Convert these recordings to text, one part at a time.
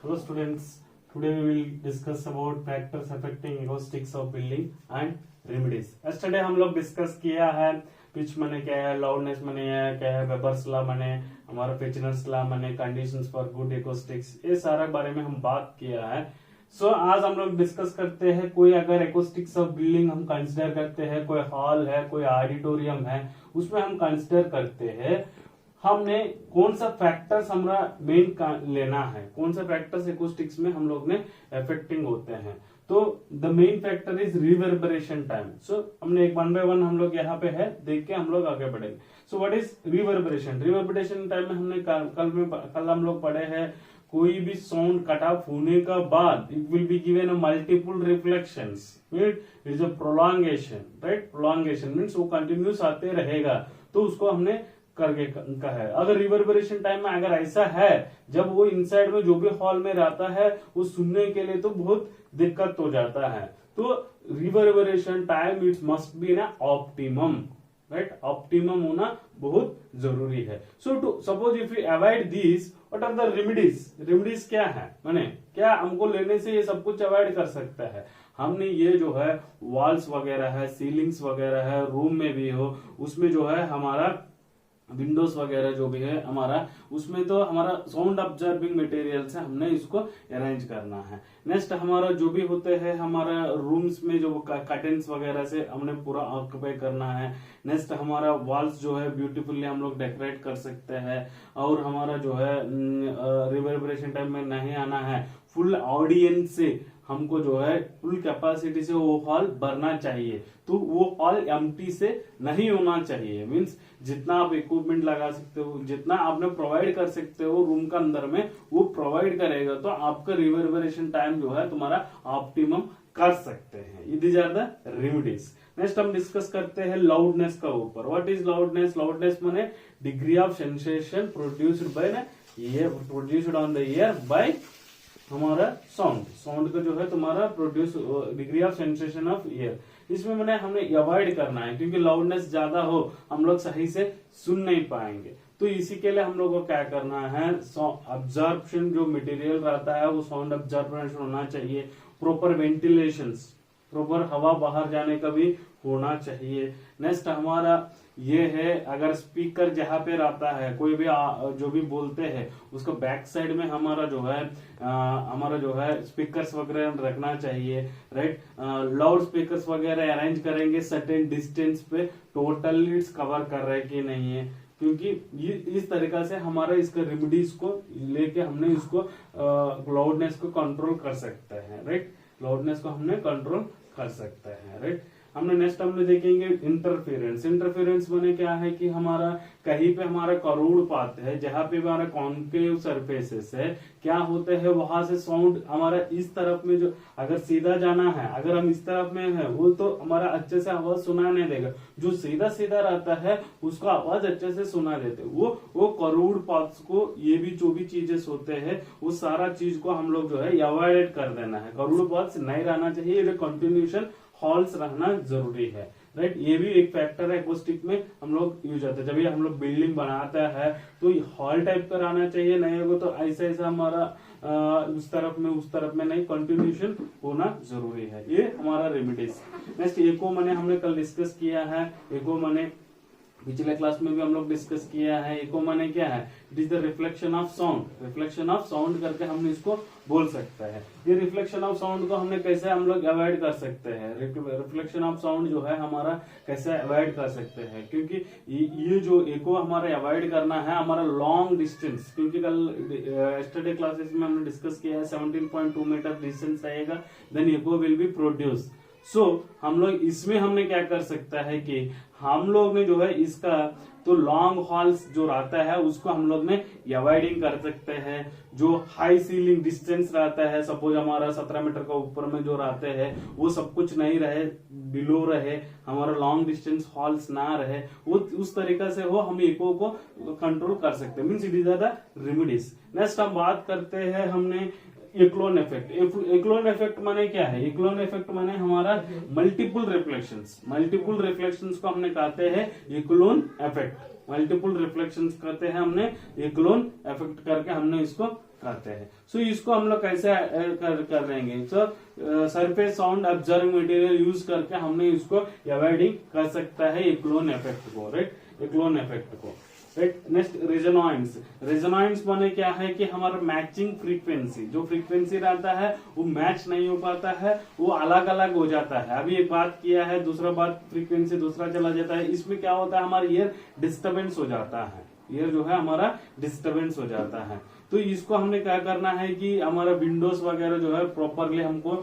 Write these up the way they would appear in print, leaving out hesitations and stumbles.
Hello students, today we will discuss about factors affecting acoustics of building and remedies. Yesterday हम लोग discuss किया है pitch माने क्या है, लाउडनेस माने क्या है, वेबर्स लॉ माने हमारा पेचनर्स लॉ माने कंडीशंस फॉर गुड एक्oustics, ये सारा बारे में हम बात किया है. आज हम लोग डिस्कस करते हैं कोई अगर एक्oustics ऑफ बिल्डिंग हम कंसिडर करते हैं, कोई हॉल है, कोई ऑडिटोरियम है, उसमें हम कंसिडर करते हैं हमने कौन सा फैक्टर्स हमारा मेन लेना है, कौन सा फैक्टर्स एक्oustics में हम लोग ने अफेक्टिंग होते हैं. तो the main factor is reverberation time. हमने एक 1 by 1 हम लोग यहाँ पे है, देख के हम लोग आगे बढ़ेंगे. What is reverberation? Reverberation time में हमने कल हम लोग पढ़े हैं कोई भी साउंड कट ऑफ होने का बाद it will be given multiple reflections. It is a prolongation, right? Prolongation means वो कंटिन्यूस आते रहेगा, तो उसको हमने करके कहा है. अगर रिवर्बरेशन टाइम में अगर ऐसा है, जब वो इनसाइड में जो भी हॉल में रहता है वो सुनने के लिए तो बहुत दिक्कत हो जाता है. तो reverberation time it's must be ना ऑप्टिमम, राइट? ऑप्टिमम होना बहुत जरूरी है. To suppose if you avoid this, what are the remedies? Remedies क्या है, माने क्या हमको लेने से ये सब कुछ अवॉइड कर सकता है? हमने ये जो है वॉल्स वगैरह है, सीलिंग्स वगैरह है, रूम में भी हो, उसमें जो है हमारा विंडोज वगैरह जो भी है हमारा, उसमें तो हमारा साउंड ऑब्जर्विंग मटेरियल से हमने इसको अरेंज करना है. नेक्स्ट हमारा जो भी होते हैं हमारा रूम्स में जो कर्टेन्स वगैरह से हमने पूरा ऑक्यूपाई करना है. नेक्स्ट हमारा वॉल्स जो है ब्यूटीफुली हम लोग डेकोरेट कर सकते हैं. और हमारा जो है रिवर्बरेशन टाइम में नहीं आना है, फुल ऑडियंस से हमको जो है फुल कैपेसिटी से वो हॉल भरना चाहिए. तो वो हॉल एम्प्टी से नहीं होना चाहिए. मींस जितना आप इक्विपमेंट लगा सकते हो, जितना आपने प्रोवाइड कर सकते हो रूम का अंदर में, वो प्रोवाइड करेगा तो आपका रिवर्बरेशन टाइम जो है तुम्हारा ऑप्टिमम कर सकते हैं. These are the remedies. Next हम डिस्कस करते हैं लाउडनेस का ऊपर. What is loudness? लाउडनेस माने degree of sensation produced by ना ear, produced on the ear by हमारा साउंड का जो है तुम्हारा produce degree of sensation of ear. इसमें मैंने हमने अवॉइड करना है, क्योंकि लाउडनेस ज्यादा हो हम लोग सही से सुन नहीं पाएंगे. तो इसी के लिए हम लोग को क्या करना है, अब्जॉर्प्शन जो मटेरियल रहता है वो साउंड अब्जॉर्प्शन होना चाहिए. प्रॉपर वेंटिलेशन, प्रॉपर हवा बाहर जाने का भी होना चाहिए. नेक्स्ट हमारा ये है, अगर स्पीकर जहां पे रहता है, कोई भी जो भी बोलते हैं उसको बैक साइड में हमारा जो है स्पीकर्स वगैरह रखना चाहिए, राइट? लाउड स्पीकर्स वगैरह अरेंज करेंगे सर्टेन डिस्टेंस पे, टोटली कवर कर रहे कि नहीं है, क्योंकि ये इस तरीका से हमारा इसका रेमेडीज को लेके हमने इसको लाउडनेस को कंट्रोल कर सकते हैं, राइट? लाउडनेस को हमने कंट्रोल कर सकते हैं, राइट? नेक्स्ट हमने देखेंगे इंटरफेरेंस. इंटरफेरेंस माने क्या है कि हमारा कहीं पे हमारा करोड़ पात है, जहां पे हमारा कॉन्केव सरफेसेस है, क्या होते हैं वहां से साउंड हमारा इस तरफ में जो अगर सीधा जाना है, अगर हम इस तरफ में है वो तो हमारा अच्छे से आवाज सुना नहीं देगा. जो सीधा सीधा रहता है उसको आवाज अच्छे से सुना देते. वो करोड़ पार्ट्स को, ये भी जो भी चीजें होते हैं वो सारा चीज को हम लोग जो है अवॉइड कर देना है. करोड़ पार्ट्स नहीं रहना चाहिए, ये कंटिन्यूशन हॉल्स रहना जरूरी है, राइट? ये भी एक फैक्टर है एक्oustics में हम लोग यूज होता है. जब ये हम लोग बिल्डिंग बनाता है तो हॉल टाइप का रहना चाहिए, नहीं होगा तो ऐसा हमारा उस तरफ में नहीं, कंटिन्यूशन होना जरूरी है. ये हमारा रेमेडीज. नेक्स्ट एको माने हमने कल डिस्कस किया है. एको माने पिछले क्लास में भी हम लोग डिस्कस किया है. एको माने क्या है? It is the reflection of sound. Reflection of sound करके हमने इसको बोल सकते हैं. ये रिफ्लेक्शन ऑफ साउंड को हमने कैसे हम लोग अवॉइड कर सकते हैं? रिफ्लेक्शन ऑफ साउंड जो है हमारा कैसे अवॉइड कर सकते हैं? क्योंकि ये जो एको हमारा अवॉइड करना है हमारा लॉन्ग डिस्टेंस, क्योंकि कल यस्टरडे क्लासेस में हमने डिस्कस किया है 17.2 मीटर डिस्टेंस रहेगा, then echo will be produce. हम लोग इसमें हमने क्या कर सकता है कि हम लोग ने जो है इसका तो लॉन्ग हॉल्स जो रहता है उसको हम लोग ने अवॉइडिंग कर सकते हैं. जो हाई सीलिंग डिस्टेंस रहता है, सपोज हमारा 17 मीटर का ऊपर में जो रहते हैं वो सब कुछ नहीं रहे, बिलो रहे, हमारा लॉन्ग डिस्टेंस हॉल्स ना रहे, वो उस तरीका से हो हम इको को कंट्रोल कर सकते हैं. Means it is the remedies. Next हम बात करते हैं हमने एक्लोन इफेक्ट. एक्लोन इफेक्ट माने क्या है? एक्लोन इफेक्ट माने हमारा मल्टीपल रिफ्लेक्शंस को हमने कहते हैं एक्लोन इफेक्ट. मल्टीपल रिफ्लेक्शंस करते हैं हमने एक्लोन इफेक्ट करके हमने इसको करते हैं। सो इसको हम लोग कैसे कर रहेंगे, सो surface sound observing material use करके हमने इसको अवॉइडिंग कर सकता है क्लोन इफेक्ट को, राइट, क्लोन इफेक्ट को, राइट। Next resonance. रेजोनेंस माने क्या है कि हमारा मैचिंग फ्रीक्वेंसी, जो फ्रीक्वेंसी रहता है वो मैच नहीं हो पाता है, वो अलग अलग हो जाता है। अभी एक बात किया है, दूसरा बात फ्रीक्वेंसी दूसरा चला जाता है, इसमें क्या होता है हमारा ईयर डिस्टर्बेंस हो जाता है, ईयर जो है हमारा डिस्टर्बेंस हो जाता है। तो इसको हमने क्या करना है कि हमारा विंडोज वगैरह जो है प्रॉपरली हमको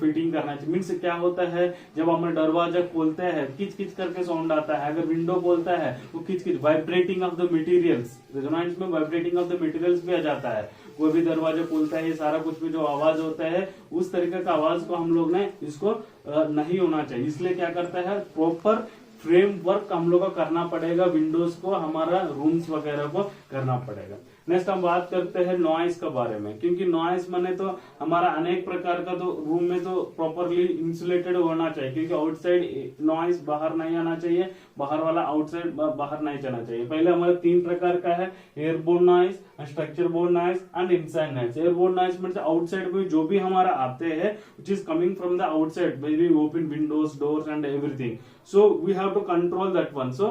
फिटिंग करना चाहिए। मीन्स क्या होता है, जब हम दरवाजा खोलते हैं किच किच करके साउंड आता है, अगर विंडो खोलता है वो किच किच, vibrating of the materials, resonance में वाइब्रेटिंग ऑफ द मटेरियल्स भी आ जाता है। कोई भी दरवाजा खोलता है, ये सारा कुछ में जो आवाज होता है उस तरीके का आवाज को हम लोग ने इसको नहीं होना चाहिए। इसलिए क्या करता है, प्रॉपर फ्रेमवर्क हम लोग को करना पड़ेगा, विंडोज को, हमारा रूम्स वगैरह को करना पड़ेगा। नेक्स्ट हम बात करते हैं नॉइस के बारे में, क्योंकि नॉइस माने तो हमारा अनेक प्रकार का, तो रूम में तो प्रॉपरली इंसुलेटेड होना चाहिए, क्योंकि आउटसाइड नॉइस बाहर नहीं आना चाहिए, बाहर वाला आउटसाइड बाहर नहीं जाना चाहिए। पहले हमारा 3 प्रकार का है, airborne noise, structure borne noise and inside noise. Airborne noise मतलब आउटसाइड में जो भी हमारा आते हैं which is coming from the outside, may be open windows, doors and everything, so we have to control that one. So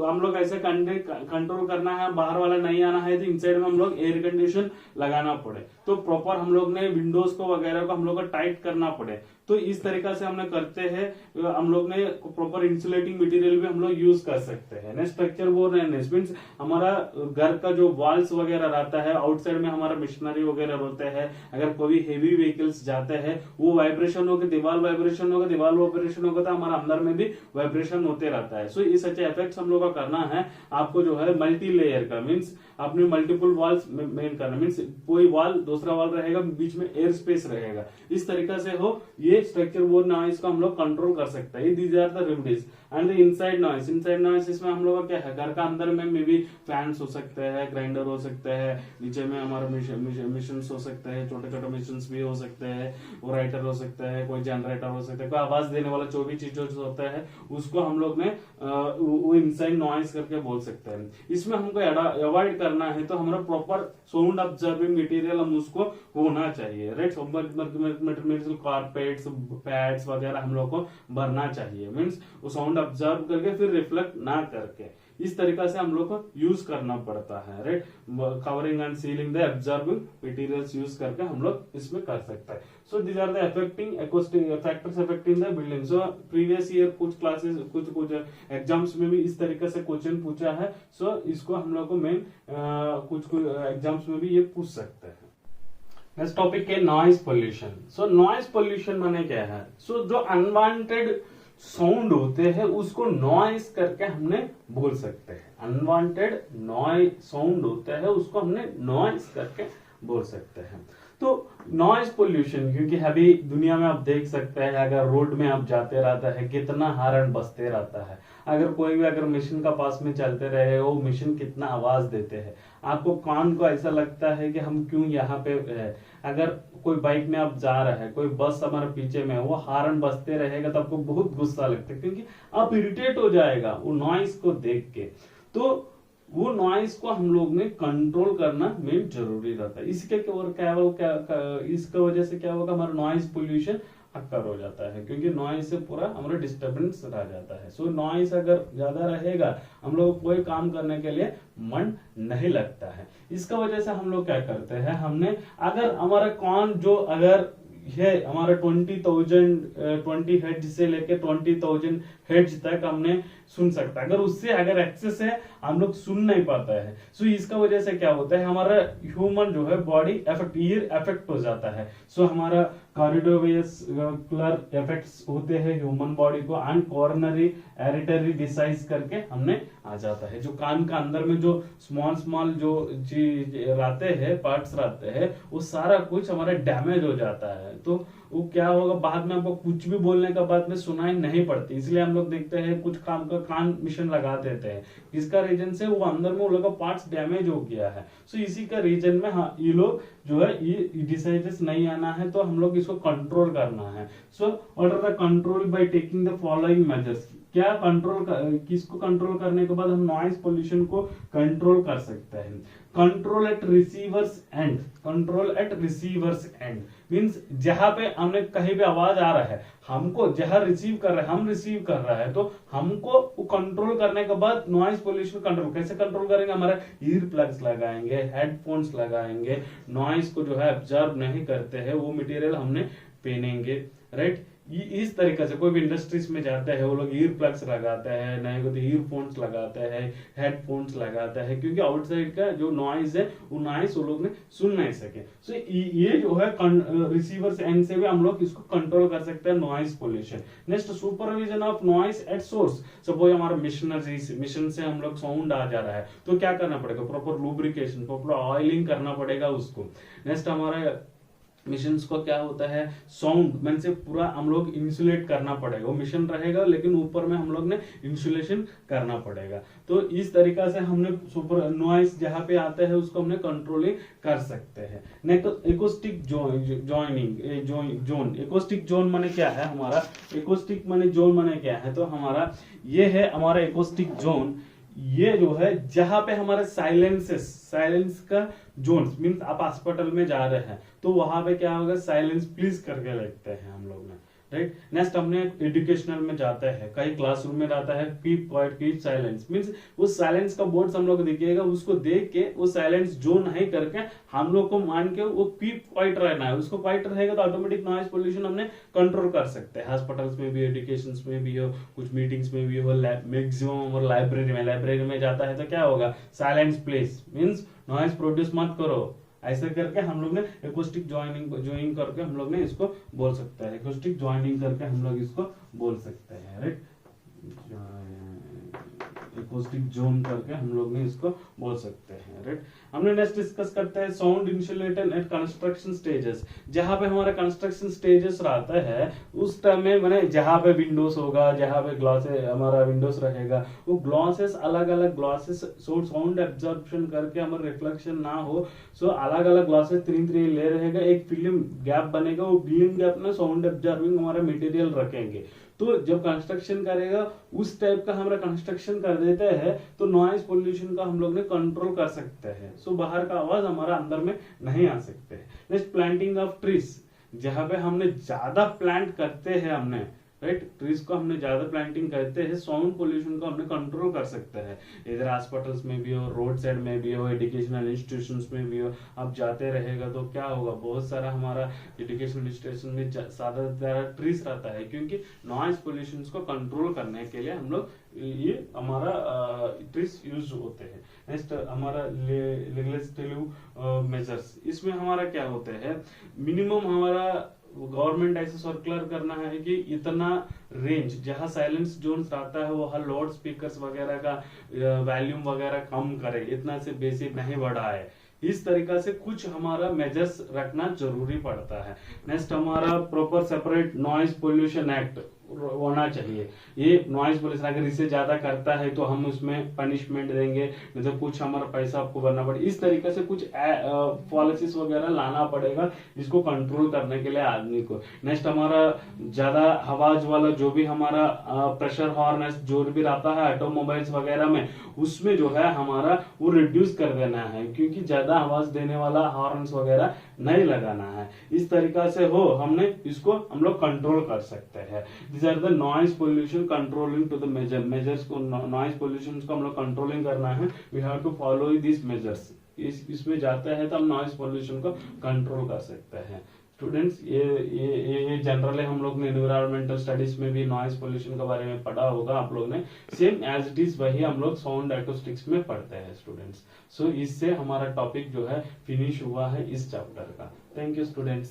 हम लोग ऐसे कंट्रोल करना है, बाहर वाला नहीं आना है, तो इनसाइड में हम लोग एयर कंडीशन लगाना पड़े, तो प्रॉपर हम लोग ने विंडोज को वगैरह को हम लोग को टाइट करना पड़े। तो इस तरीका से हमने करते हैं, हम लोग ने प्रॉपर इंसुलेटिंग मटेरियल भी हम लोग यूज कर सकते हैं। नेक्स्ट स्ट्रक्चर बोर्ड मीन्स हमारा घर का जो वॉल्स वगैरह रहता है, आउटसाइड में हमारा मशीनरी वगैरह होते हैं, अगर कोई हेवी व्हीकल्स जाते हैं वो वाइब्रेशन होकर दीवार वाइब्रेशन होगा, दीवार वाइब्रेशन होगा तो हमारा अंदर में भी वाइब्रेशन होते रहता है। सो इस अच्छे इफेक्ट हम लोग का करना है आपको, जो है मल्टी लेयर का, मीन्स अपने मल्टीपल वॉल्स मेन करना, मीन्स कोई वॉल दूसरा वॉल रहेगा, बीच में एयर स्पेस रहेगा, इस तरीका से हो, ये स्ट्रक्चर बोर्ड नॉइस को हम लोग कंट्रोल कर सकते हैं। These are the remedies. And inside noise, inside noise इसमें हम लोग का क्या है, घर का अंदर में मे बी फैंस हो सकते हैं, ग्राइंडर हो सकते हैं, नीचे में हमारा मशीन हो सकते हैं, छोटे छोटे मशीन भी हो सकते हैं, वो राइटर हो सकता है, कोई जनरेटर हो सकता है, कोई आवाज देने वाला जो भी चीज जो होता है उसको हम लोग ने वो इनसाइड नॉइस करके बोल सकते हैं। इसमें हमको अवॉइड करना है तो हमारा प्रॉपर साउंड ऑब्जर्विंग मटेरियल हम उसको होना चाहिए, राइट। मटेरियल कारपेट्स, पैड्स वगैरह हम लोग को भरना चाहिए, मीन्स वो साउंड ऑब्जर्व करके फिर रिफ्लेक्ट ना करके, इस तरीका से हम लोग को यूज करना पड़ता है, right. Covering and ceiling the observing materials use करके हम लोग इसमें कर सकते हैं। So these are the affecting acoustic factors affecting the building. So previous year कुछ क्लासेस कुछ एग्जाम्स में भी इस तरीके से क्वेश्चन पूछा है, सो इसको हम लोग को मेन कुछ एग्जाम्स में भी ये पूछ सकते हैं। नेक्स्ट टॉपिक है नॉइज पोल्यूशन। सो नॉइज पोल्यूशन माने क्या है, सो जो अनवांटेड साउंड होते हैं उसको नॉइज करके हमने बोल सकते हैं। अनवांटेड नॉइज साउंड होता है उसको हमने नॉइज करके बोल सकते हैं। तो नॉइज पोल्यूशन, क्योंकि अभी दुनिया में आप देख सकते हैं, अगर रोड में आप जाते रहता है कितना हॉर्न बजते रहता है, अगर कोई भी अगर मशीन का पास में चलते रहे वो मशीन कितना आवाज देते हैं, आपको कान को ऐसा लगता है कि हम क्यों यहाँ पे है। अगर कोई बाइक में आप जा रहे हैं, कोई बस हमारे पीछे में वो हॉर्न बजते रहेगा तो आपको बहुत गुस्सा लगता है, क्योंकि आप इरिटेट हो जाएगा वो नॉइज को देख के। तो वो नॉइज को हम लोग ने कंट्रोल करना मेन जरूरी रहता है। इसके इसका वजह से क्या होगा, हमारा नॉइज पोल्यूशन अक्कर हो जाता है, क्योंकि नॉइज से पूरा हमारा डिस्टर्बेंस रह जाता है। सो नॉइज अगर ज्यादा रहेगा हम लोग कोई काम करने के लिए मन नहीं लगता है। इसका वजह से हम लोग क्या करते हैं, हमने अगर हमारा कान जो अगर है हमारा 20 हेर्ट्ज से लेके 20,000 हेर्ट्ज तक हमने सुन सकता है, अगर उससे अगर एक्सेस है हम लोग सुन नहीं पाता है। सो इसका वजह से क्या होता है, हमारा ह्यूमन जो है बॉडी इफेक्ट, ईयर इफेक्ट हो जाता है। सो हमारा कार्डियोवैस्कुलर इफेक्ट्स होते हैं ह्यूमन बॉडी को, एंड कॉर्नरी एरिटरी डिसाइज करके हमने आ जाता है। जो कान का अंदर में जो स्मॉल जो चीज रहते हैं, पार्ट्स रहते हैं, वो सारा कुछ हमारा डैमेज हो जाता है। तो वो क्या होगा, बाद में हमको कुछ भी बोलने का बाद में सुनाई नहीं पड़ती, इसलिए हम लोग देखते हैं कुछ काम का कान मिशन लगा देते हैं। इसका रीजन से वो अंदर में वो लोग का पार्ट्स डैमेज हो गया है। सो इसी का रीजन में हाँ ये लोग जो है ये डिसाइजेस नहीं आना है, तो हम लोग इसको कंट्रोल करना है। So what are the control by taking the following measures. क्या किसको कंट्रोल करने के बाद हम नॉइज पोल्यूशन को कंट्रोल कर सकते हैं। Control at receivers end, control at receivers end means जहां पे हमने कहीं पे आवाज आ रहा है, हमको जहां रिसीव कर रहे हैं, हम रिसीव कर रहा है, तो हमको वो कंट्रोल करने के बाद नॉइज पोल्यूशन कंट्रोल कैसे कंट्रोल करेंगे, हमारा ईयर प्लग्स लगाएंगे, हेडफोन्स लगाएंगे, नॉइज को जो है ऑब्जर्व नहीं करते हैं वो मटेरियल हमने पहनेंगे, राइट। इस तरीके से कोई भी इंडस्ट्रीज में जाते हैं वो लोग ईयर प्लग्स लगाते हैं, नहीं तो ईयरफोन्स लगाते हैं, हेडफोन्स लगाते हैं, क्योंकि आउटसाइड का जो नॉइज है वो नॉइज वो लोग ने सुन नहीं सके। सो ये जो है रिसीवर्स एंड से भी हम लोग इसको कंट्रोल कर सकते हैं noise pollution. Next supervision of noise at source. Suppose हमारा मिशन से हम लोग साउंड आ जा रहा है तो क्या करना पड़ेगा, प्रॉपर लुब्रिकेशन, प्रॉपर ऑयलिंग करना पड़ेगा उसको। नेक्स्ट हमारा मिशंस को क्या होता है, साउंड में से पूरा हम लोग इंसुलेट करना पड़ेगा, वो मिशन रहेगा लेकिन ऊपर में हम लोग ने इंसुलेशन करना पड़ेगा। तो इस तरीका से हमने सुपर नॉइस जहां पे आता है उसको हमने कंट्रोलिंग कर सकते हैं। Next acrostic zone. Acrostic zone माने क्या है, हमारा एक्रोस्टिक माने जोन माने क्या है, तो हमारा ये है हमारा एक्रोस्टिक जोन। ये जो है जहां पे हमारे साइलेंस का जोन मीन्स आप हॉस्पिटल में जा रहे हैं तो वहां पे क्या होगा, साइलेंस प्लीज करके लगते हैं हम लोग ने, राइट। नेक्स्ट हमने एजुकेशनल में जाते हैं, कई क्लासरूम में जाता है, keep quiet keep silence means वो साइलेंस का बोर्ड हम लोग दिखेगा, उसको देख के वो साइलेंस जो नहीं करके हम लोग को मान के वो कीप क्वाइट रहना है, उसको क्वाइट रहेगा तो ऑटोमेटिक नॉइज पोल्यूशन हमने कंट्रोल कर सकते हैं। हॉस्पिटल्स में भी, एजुकेशन में भी हो, कुछ मीटिंग्स में भी हो, मैक्सिमम और लाइब्रेरी में जाता है तो क्या होगा, silence please means noise produce मत करो, ऐसे करके हम लोग ने एक्रोस्टिक ज्वाइनिंग करके हम लोग ने इसको बोल सकते हैं, एक्रोस्टिक ज्वाइनिंग करके हम लोग इसको बोल सकते हैं, राइट। एक्रोस्टिक जोन करके हम लोग ने इसको बोल सकते हैं, राइट। हमने नेक्स्ट डिस्कस करते हैं sound insulation at construction stages. जहां पे हमारा कंस्ट्रक्शन स्टेजेस रहता है उस टाइम में मैंने जहां पे विंडोज होगा, जहां पे ग्लासेस हमारा विंडोज रहेगा, वो ग्लासेस अलग अलग ग्लासेस साउंड एब्जॉर्प्शन करके हमारा रिफ्लेक्शन ना हो, सो अलग अलग ग्लासेस 3 ले रहेगा, एक फिल्म गैप बनेगा, वो फिल्म गैप में साउंड एब्जॉर्बिंग हमारा मटेरियल रखेंगे। तो जब कंस्ट्रक्शन करेगा उस टाइप का हमारा कंस्ट्रक्शन कर देते हैं तो नॉइज पोल्यूशन का हम लोग ने कंट्रोल कर सकते हैं, सो बाहर का आवाज हमारा अंदर में नहीं आ सकते हैं। नेक्स्ट प्लांटिंग ऑफ ट्रीज, जहां पे हमने ज्यादा प्लांट करते हैं हमने, राइट, ट्रीज को हमने ज्यादा प्लांटिंग करते हैं, साउंड पोल्यूशन को हमने कंट्रोल कर सकते हैं। इधर हॉस्पिटल्स में भी हो, रोड साइड में भी हो, एजुकेशनल इंस्टीट्यूशंस में भी हो, आप जाते रहेगा तो क्या होगा, बहुत सारा हमारा एजुकेशनल इंस्टीट्यूशन में ज्यादा ट्रीज रहता है, क्योंकि नॉइज पोल्यूशन को कंट्रोल करने के लिए हम लोग ये हमारा ट्रीज यूज होते हैं। नेक्स्ट हमारा लेजिस्लेटिव मेजर्स, इसमें हमारा क्या होते हैं, मिनिमम हमारा गवर्नमेंट ऐसे सर्कुलर करना है कि इतना रेंज जहां साइलेंस जोन रहता है वो हर लाउड स्पीकर्स वगैरह का वॉल्यूम वगैरह कम करे, इतना से बेसिक नहीं बढ़ाए, इस तरीका से कुछ हमारा मेजर्स रखना जरूरी पड़ता है। नेक्स्ट हमारा proper separate noise pollution act होना चाहिए। ये नॉइज पोल्यूशन अगर इससे ज्यादा करता है तो हम उसमें पनिशमेंट देंगे, नहीं तो कुछ हमारा पैसा आपको भरना पड़ेगा, इस तरीके से कुछ पॉलिसीज वगैरह लाना पड़ेगा इसको कंट्रोल करने के लिए आदमी को। नेक्स्ट हमारा ज्यादा आवाज वाला जो भी हमारा प्रेशर हॉर्न जो भी रहता है ऑटोमोबाइल्स वगैरह में, उसमें जो है हमारा वो रिड्यूस कर देना है, क्योंकि ज्यादा आवाज देने वाला हॉर्न्स वगैरह नहीं लगाना है। इस तरीका से हो हमने इसको हम लोग कंट्रोल कर सकते हैं। These are the noise pollution controlling to the measures को noise pollution को हम लोग कंट्रोलिंग करना है, we have to follow these measures। इसमें जाता है तो हम नॉइज पोल्यूशन को कंट्रोल कर सकते हैं। स्टूडेंट्स ये जनरली हम लोग ने एनवायरमेंटल स्टडीज में भी नॉइज पोल्यूशन के बारे में पढ़ा होगा आप लोग ने, सेम एज इट इज वही हम लोग साउंड एक्रोस्टिक्स में पढ़ते हैं स्टूडेंट्स। सो इससे हमारा टॉपिक जो है फिनिश हुआ है इस चैप्टर का। Thank you students.